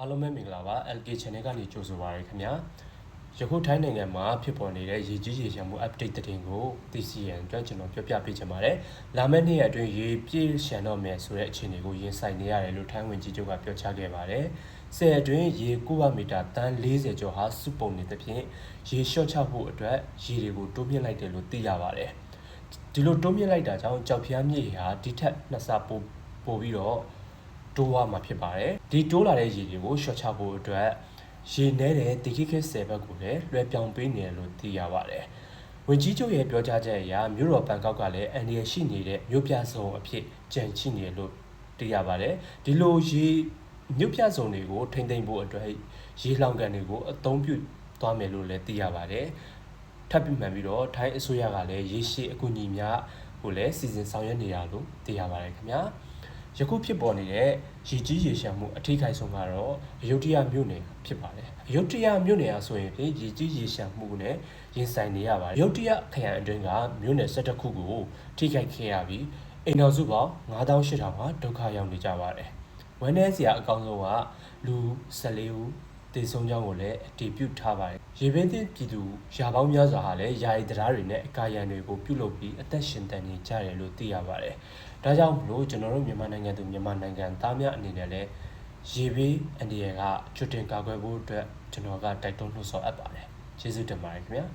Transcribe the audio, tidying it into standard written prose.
အားလုံးပဲမင်္ဂလာပါ LK Channel ကနေကြိုဆိုပါရခင်ဗျာယခုထိုင်းနိုင်ငံမှာဖြစ်ပေါ်နေတဲ့ရေကြီးရေရှမ်းမှု update သတင်းကိုသိရှိရန်အတွက်ကျွန်တော်ပြောပြပေးချင်ပါတယ်လာမယ့်နေ့ရက်အတွင်းရေပြည့်ရှမ်းတော့မယ်ဆိုတဲ့အခြေအနေကိုရင်ဆိုင်နေရတယ်လို့ထိုင်းဝန်ကြီးချုပ်ကပြောကြားခဲ့ပါတယ်ဆယ်အတွင်းရေ900မီတာတန်း40ကျော်ဟာစုပုံနေသဖြင့်ရေလျှော့ချဖို့အတွက်ရေတွေကိုတိုးမြင့်လိုက်တယ်လို့သိရပါတယ်ဒီလိုတိုးမြင့်လိုက်တာကြောင့်ကြောက်ဖျားမြေဟာဒီထက်နှစ်ဆပိုပြီးတော့တိုးဝမှာဖြစ်ပါတယ်ဒီတိုးလာတဲ့ရေတွေကိုရှော့ချဖို့အတွက်ရေနဲတဲ့တခိခဲ10ဘက်ကိုလည်းလွှဲပြောင်းပေးနေတယ်လို့သိရပါတယ်ဝန်ကြီးချုပ်ရဲ့ပြောကြားချက်အရမြို့တော်ဘန်ကောက်ကလည်းအန်ဒီရရှိနေတဲ့မြို့ပြစုံအဖြစ်ကြံချိနေလို့သိရပါတယ်ဒီလိုရေမြို့ပြစုံတွေကိုထိမ့်သိမ့်ဖို့အတွက်ရေလောင်ကန်တွေကိုအသုံးပြုသွားမယ်လို့လည်းသိရပါတယ်ထပ်ပြီးမှန်ပြီးတော့ထိုင်းအစိုးရကလည်းရေရှည်အကူအညီများကိုလည်းစီစဉ်ဆောင်ရွက်နေရလို့သိရပါတယ်ခင်ဗျာယခုဖြစ်ပေါ်နေတဲ့ရေကြီးရေရှမ်းမှုအထိခိုက်ဆုံးကတော့အယုဒ္ဓယမြို့နယ်ဖြစ်ပါတယ်အယုဒ္ဓယမြို့နယ်အဆိုရင်ဖြင့်ရေကြီးရေရှမ်းမှုနဲ့ရင်ဆိုင်နေရပါတယ်အယုဒ္ဓယခရိုင်အတွင်းကမြို့နယ်12ခုကိုထိခိုက်ခဲ့ရပြီးအိမ်တော်စုပေါင်း9800ဟာဒုက္ခရောက်နေကြပါတယ်ဝမ်းနည်းစရာအကောင်းဆုံးကလူ14ဦးတေဆုံးကြောင်းကိုလည်းအတည်ပြုထားပါတယ်ရေပင်းသည့်ပြည်သူရာပေါင်းများစွာဟာလည်းယာယီတရားတွေနဲ့အကာအရံတွေကိုပြုလုပ်ပြီးအသက်ရှင်တန်နေကြတယ်လို့သိရပါတယ်ဒါကြောင့်မလို့ကျွန်တော်တို့မြန်မာနိုင်ငံသူမြန်မာနိုင်ငံသားများအနေနဲ့လည်းရေဘေးအန္တရာယ်ကချွတ်တင်ကာကွယ်ဖို့အတွက်ကျွန်တော်ကတိုက်တွန်းနှိုးဆော်အပ်ပါတယ်ကျေးဇူးတင်ပါတယ်ခင်ဗျာ